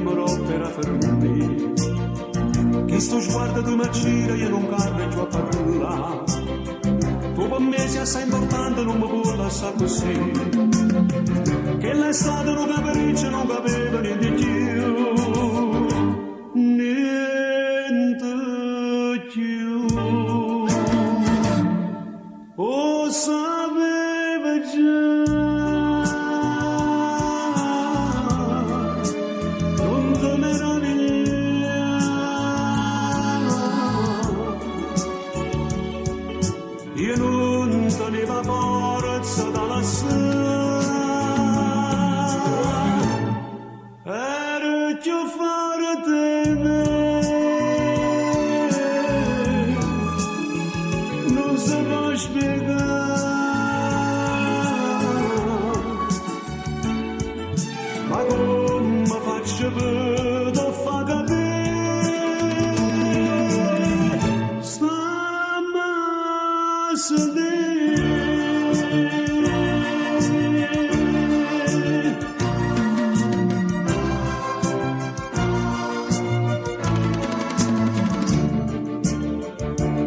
prima opera fermi. Chi sto sguardo di macina io non carreggio a parlare. Tu per me sei assai importante, non mi può lasciare così. Che l'estate non capriccia, non capeva niente più. Niente più. Oh, sapeva già. Non ti meravigliava. Io non teneva forza dalla sera. Era più forte di me. Non si può spiegare. Ma come faccio per far capire? Stamma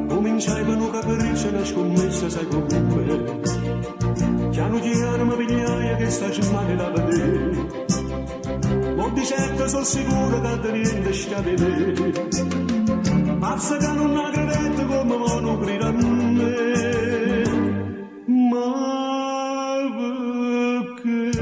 cominciavano capricce la scommessa, sai comunque. Piano piano mi pigliaia che sta male da vedere. Ma di certo sono sicuro che da niente sta a vedere. Pazza che non ha creduto come vanno a me. Ma perché?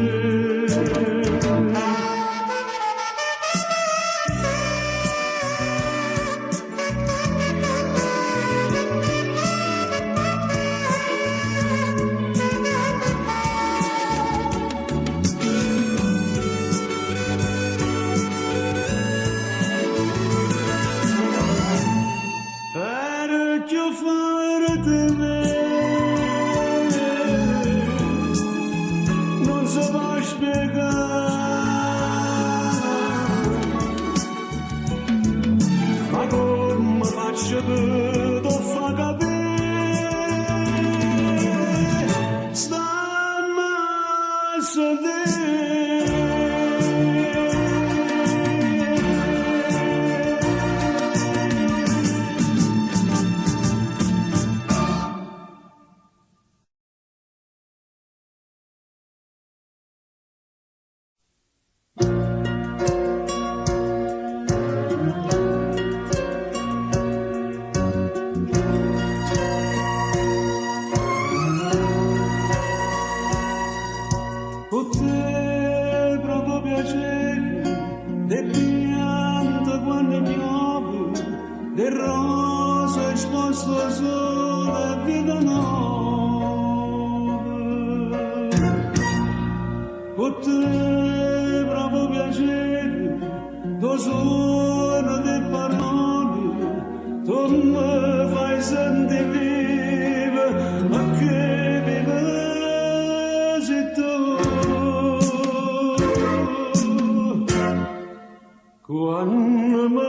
Quando mi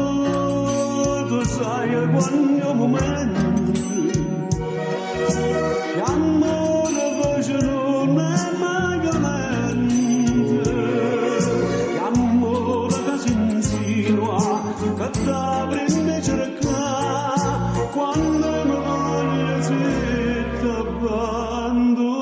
vedo, sai, quando momento, che amore voce non è mai violento, che amore che si insinua, che da prende cercare, quando mi voglio se ti abbandonare.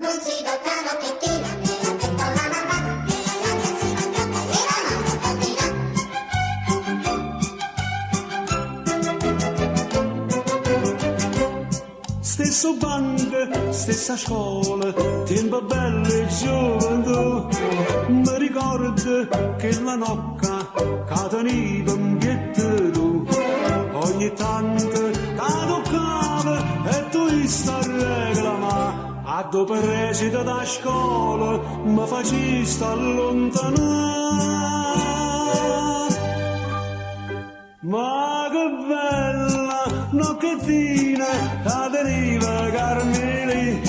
Non si toccano che tira, me l'ha detto la mamma, che la ragazzina gioca e la mamma cantina. Stesso banco, stessa scuola, tempo bello e gioventù. Mi ricordo che la nocca cadaniva in pietto tu. Ogni tanto toccava e tu sta reclama. A dopo recita da scuola mi facesti allontanare. Ma che bella nocchettina cadeva Carmeli,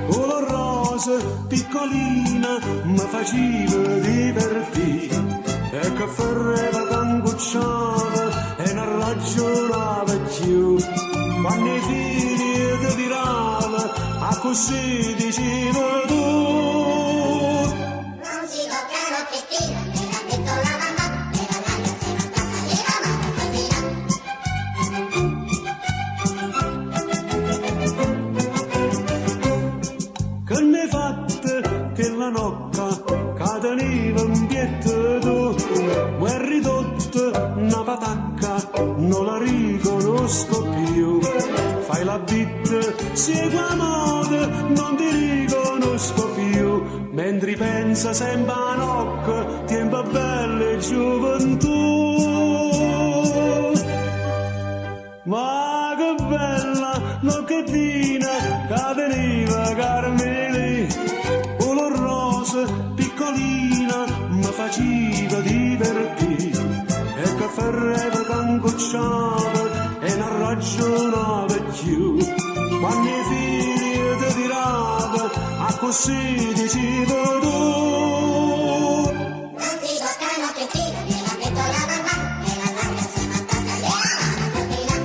con la rosa piccolina mi faceva divertire. E che ferreva cangucciava e non ragionava più. Quando i figli ti tirava, a così diceva tu. Non si toccano che tira, me l'ha detto la mamma, che la ragazzina gioca e la mamma cantina. Che ne hai fatte che la nocca cadaniva in pietto tu. È ridotta una patacca, non la riconosco più. Fai la bitta, segui la moda, non ti riconosco più. Mentre pensa sempre a nocca, tempo bello e gioventù. Ma che bella nocchettina cadeva Carmeli, con la rosa piccolina mi faceva divertire. E che ferreva cangucciava e non ragionava più. Quando i figli ti tirava, a così diceva tu. Non si toccano che tira, me l'ha detto la mamma, che la ragazzina gioca e la mamma cantina.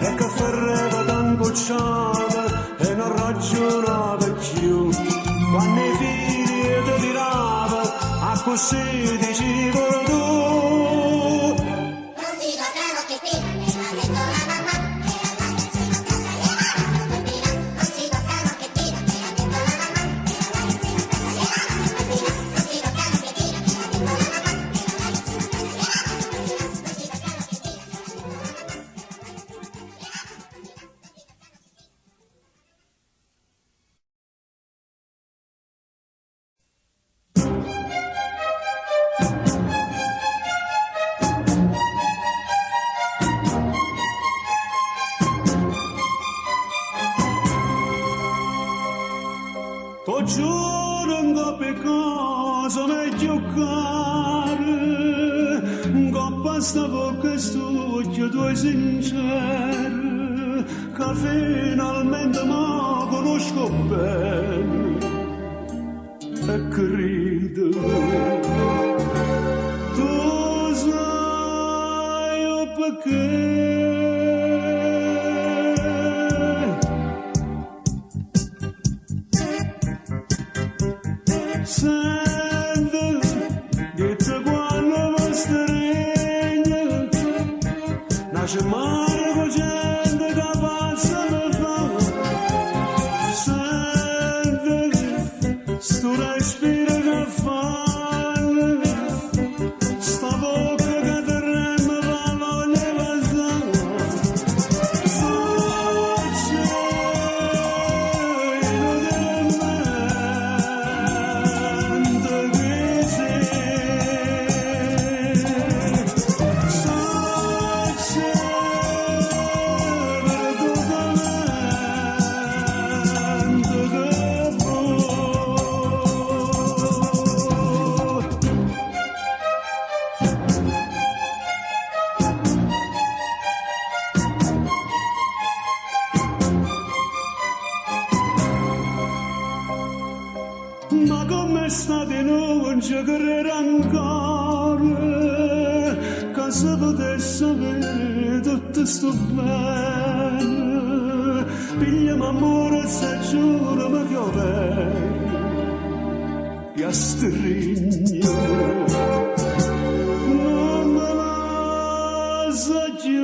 E che ferreva cangucciava e non ragionava più. Quando i figli ti tirava, a così diceva tu. Non si toccano che tira, me l'ha detto la mamma, che la ragazzina gioca e la mamma cantina. Non si toccano che tira, me l'ha detto la mamma, che la ragazzina gioca e la mamma cantina. Non si toccano che tira, me l'ha detto la mamma, che la ragazzina gioca e la mamma cantina. Non si toccano che tira, me l'ha detto la mamma, che la ragazzina gioca e la mamma cantina. T'ho giuro un per cosa meglio care, un basta per studio due sinceri, che finalmente mi conosco bene e credo. Tu sai perché. Sente, dite quando mi stringe, nasce mare con gente che passa per fa. Sente, sto respiro che fanno, sta bocca che ti rende la voglia di passare. Ma come state non ci credo ancora, che se potesse avere tutto sto bene, pigliamo amore e se giuro mi piove, ti astringo, non me la sa più.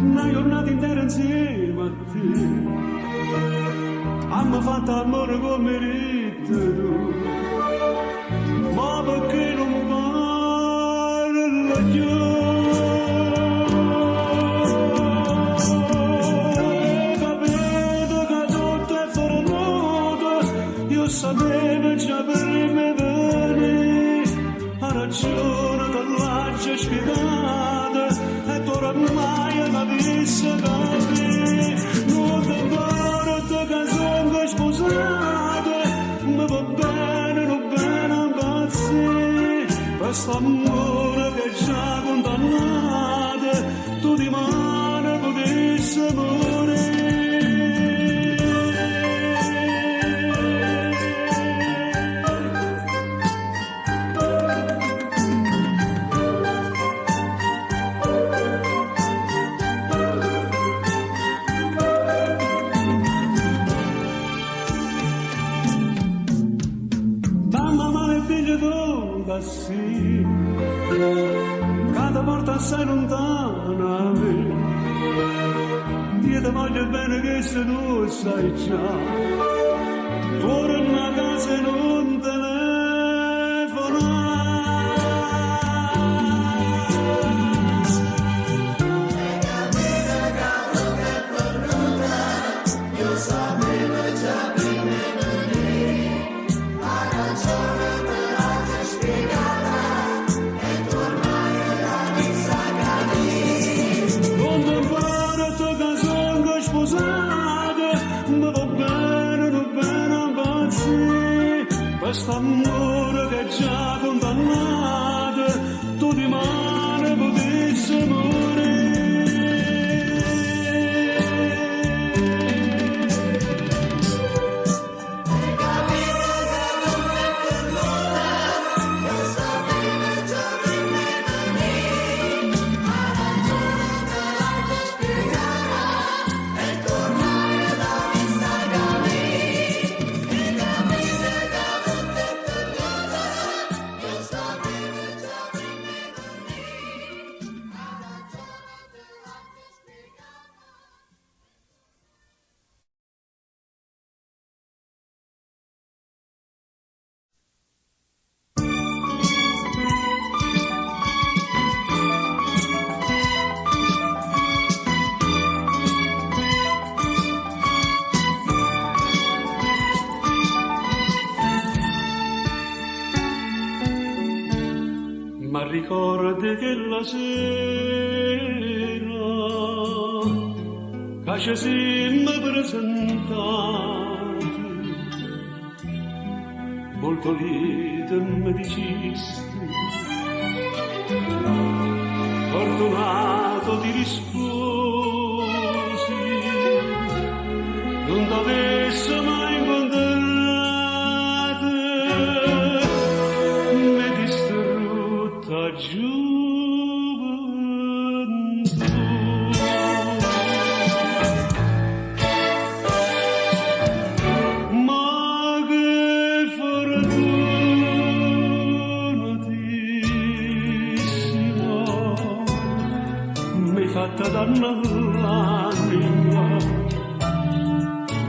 Una giornata intera insieme a te, abbiamo fatto amore come rito tu, ma perché non parla più? Capito che tutto è fuori modo, io sapevo già prima venire, ha ragione che l'ha spiegata, e tu ormai l'avessi capito, non ti porto che sono sposato, ma va bene, impazzire, questo amore che già condannato, tu di mano potessi morire. Sì, cada volta sei lontana a me, io ti voglio bene che se tu sai già, torna a casa e non questo amore che è già condannato, tu di mano potessi morire. Ma ricordi che la sera che ci siamo presentati, molto liete mi dicisti, fortunato ti risposi, non t'avesse mai incontrato, mi distrutta gioventù. Ma che fortunatissima, mi hai fatta danno l'anima,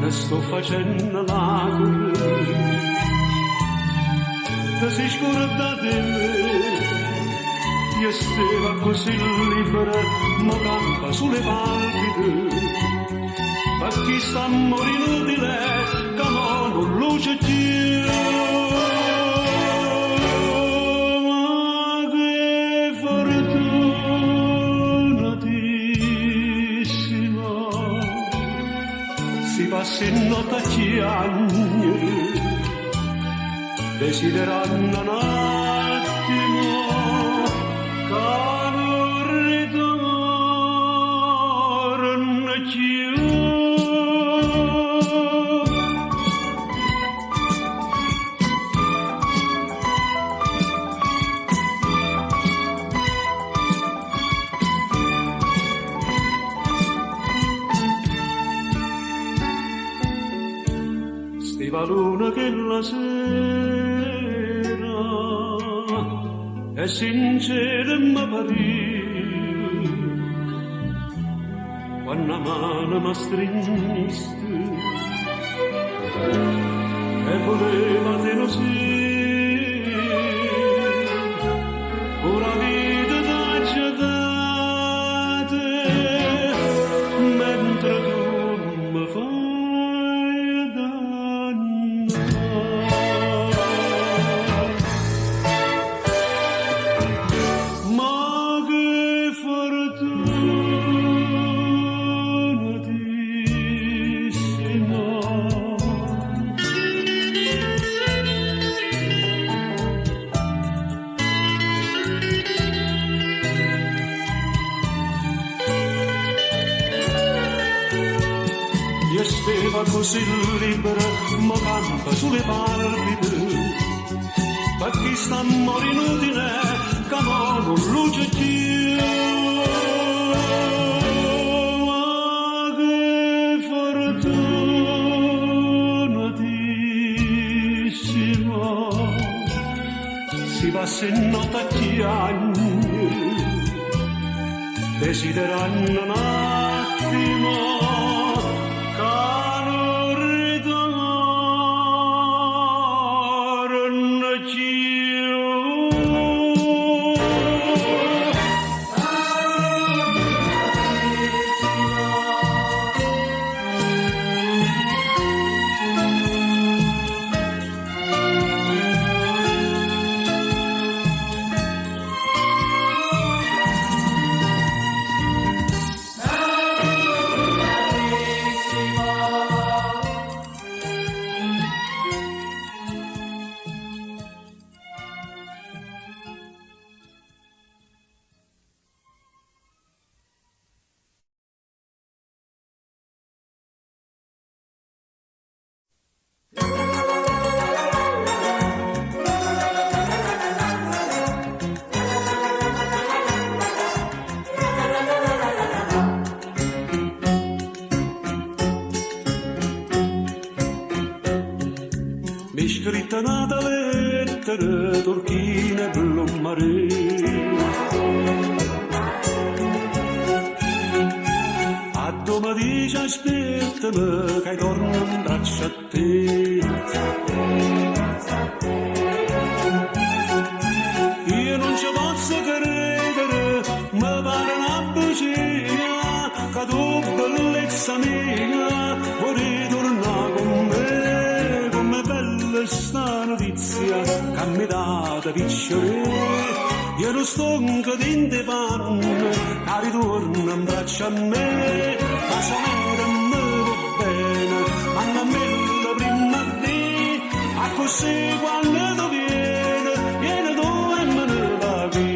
ne sto facendo lacrime, ti sei scordata di me, io stavo così libera, ma campa sulle palpite, ma chi sta a morire inutile, che non luce più. Ma che fortunatissima, si passa in notte a chiagni, desiderando un attimo che non ritorna più. Stiva luna che la sera è sincera m'apparì, quando mano mi stringiste e voleva te lo sì, ora vita t'ha date, mentre tu mi fai danno. Ma che fortunatissima, io stavo così libera, ma campa sulle palpite, ma chi sta a morire inutile, che non luce più. Ma che fortunatissima, si passa in notte a chiagni, desiderando un attimo che non ritorna più. Mi scritta una lettera turchina e blu mare, a dove dice aspettami che torno in braccio a te. Io non ci posso credere, mi pare una bugia, che tu bellezza mia vuoi tornare con me. Sta notizia che mi dà da piacere, io non sto in te panne, che ritorno in braccio a me, ma se me va bene, ma non me la prima a te, a così quando tu vieni tu e me ne va qui.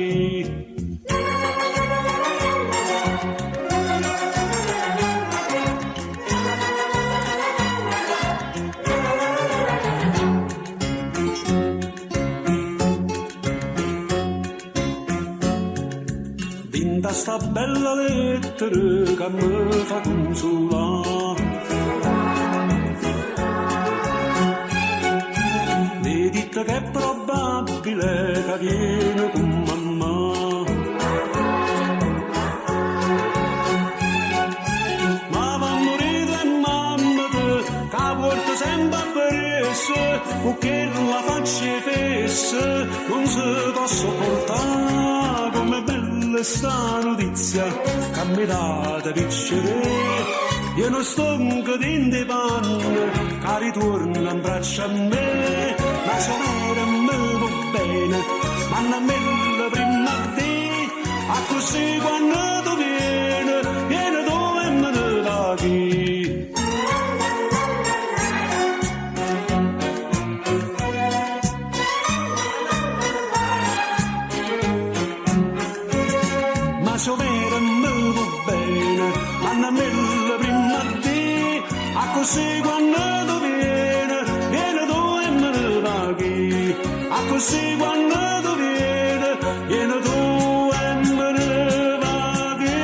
Da sta bella lettera che mi fa consolare, mi dite che è probabile che viene con mamma, ma va a morire mamma che a volte sempre apparisse, perché la faccia fesse non si può sopportare come bella sta notizia che mi date piacere, io non sto in te panne, che ritorna in braccio a me, ma se me va bene, ma non me la prima a te, a così quando tu vieni tu e me ne va chi. Se vera me va bene, ma non me la prima a te, a così quando tu vieni tu e me ne va chi, a così quando tu vieni tu e me ne va chi.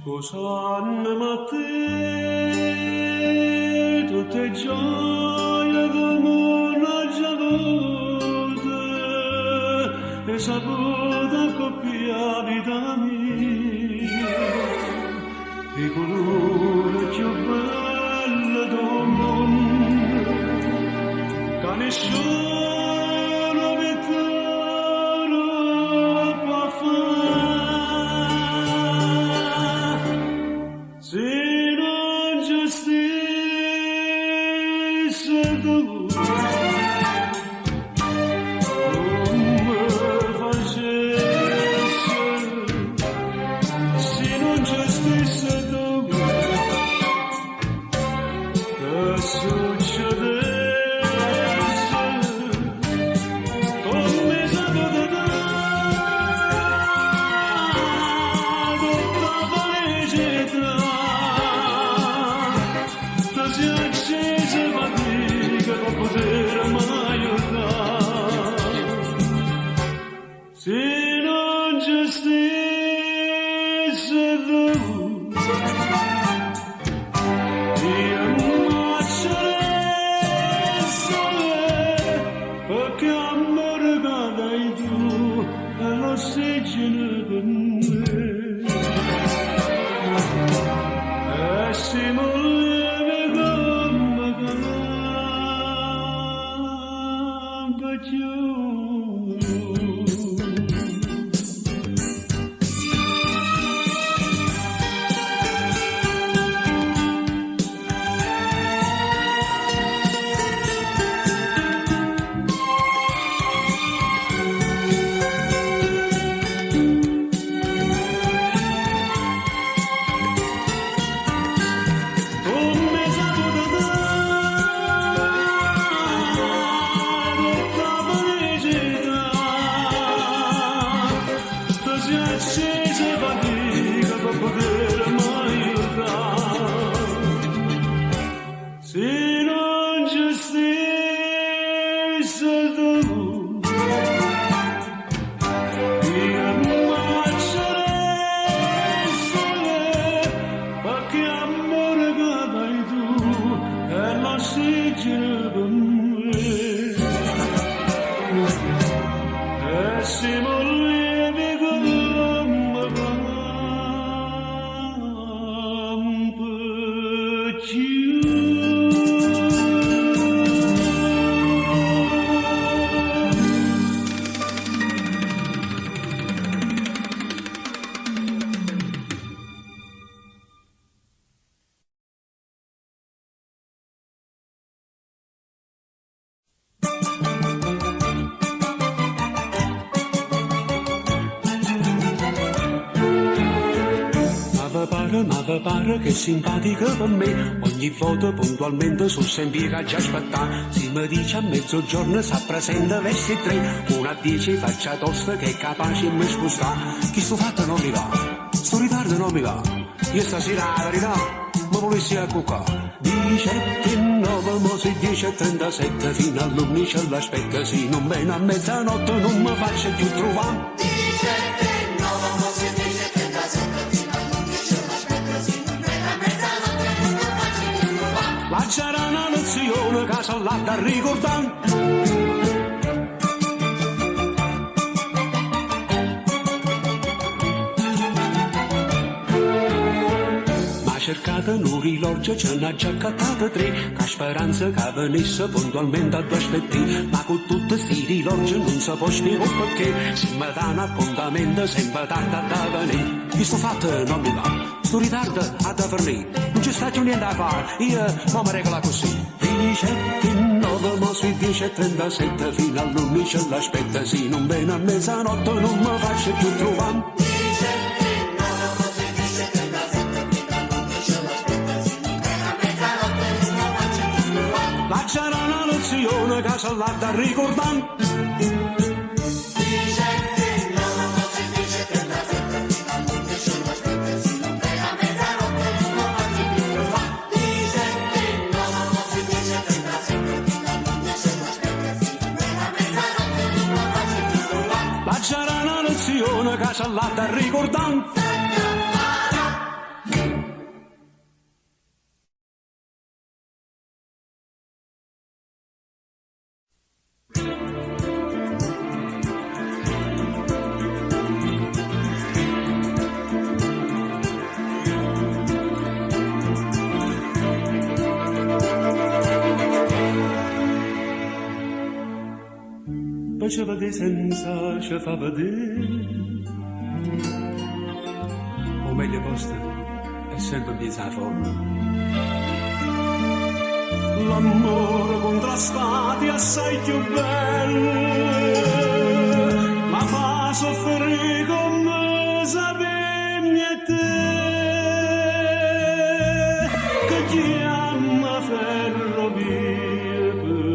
Sposandomi a te, tutte gioie del mondo già avute, e saputa coppia vita mia, i colori più belli del mondo, che nessuno mi può fare. Se non giustizia tu non mi facesse, se non giustizia tu che succedesse, come saputo tutta felicità. Si è accesa fatica per poter mai aiutare, se non ci stesse tu io ammazzerei, perché amore che dai tu è l'ossigeno per me, e si but you che amore che dai tu Ma vi pare che è simpatica per me, ogni volta puntualmente sul sempre già aspettare. Si mi dice a mezzogiorno si presenta verso 3, una a 10 faccia tosta che è capace di mi spostare. Chi sto fatto non mi va, sto ritardo non mi va, io stasera la verità ma volessi a cuccare. 17 9 mo si 10:37 fino all'11 l'aspetta, sì non bene a mezzanotte non mi faccio più trovare. 17 9 mo si 10:37 fino all'11 l'aspetta, sì non bene a mezzanotte non mi faccio più trovare. La c'era una lezione che si l'ha da ricordare. Cercate un rilorgio, ce n'ha già accattate 3, che speranza che venisse puntualmente a 2 aspetti, ma con tutti sti rilorgi non si può spiegare perché, se mi dà un appuntamento sempre tarda da venire. Io sto fatto non mi va, sto ritardo a da venire, non ci sta più niente da fare, io non mi regola così. 17 9 mo sui 10:37 fino all'11 l'aspetta, sì non bene a mezzanotte non mi faccio più trovare. C'era una lezione che se l'ha da ricordare. 17 9 mo si 10:37 fino all'11 l'aspetta, sì non bene a mezzanotte non mi faccio più trovare. 17 9 mo si 10:37 fino all'11 l'aspetta, sì non bene a mezzanotte non mi faccio più trovare. La c'era una lezione che se l'ha da ricordare. Ci vede senza ci fa vedere, o meglio posta è sempre piezza forma. L'amore contrastati assai più bello, ma fa soffrire come sapemmi e te, che chiama ferrovie per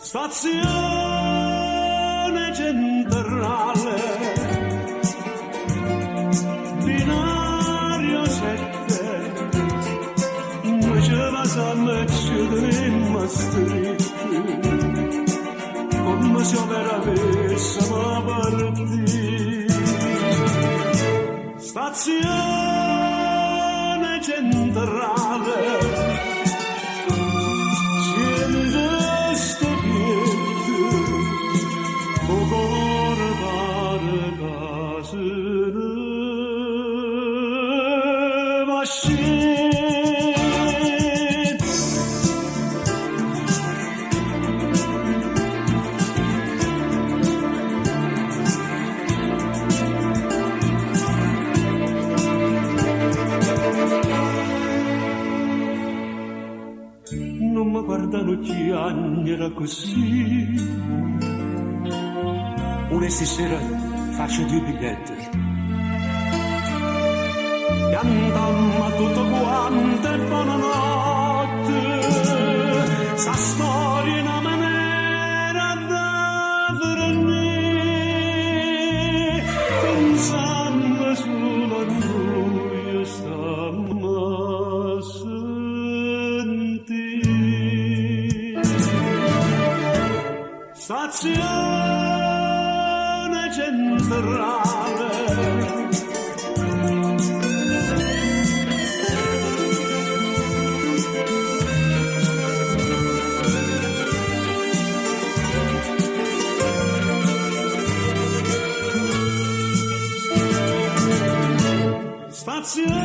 stazione centrale, binario 7, noi ci facciamo chiudere stretti, come se avessimo partito. Stazione centrale, non mi guardano gli anni, era così. Una sera faccio 2 biglietti, cantammo tutto quanto e buonanotte, sa storia in una maniera da venire, pensando solo a noi stiamo a sentire. Stazione centrale, stazione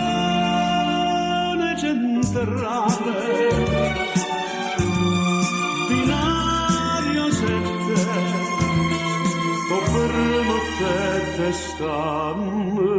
centrale, binario 7, o permettete stammi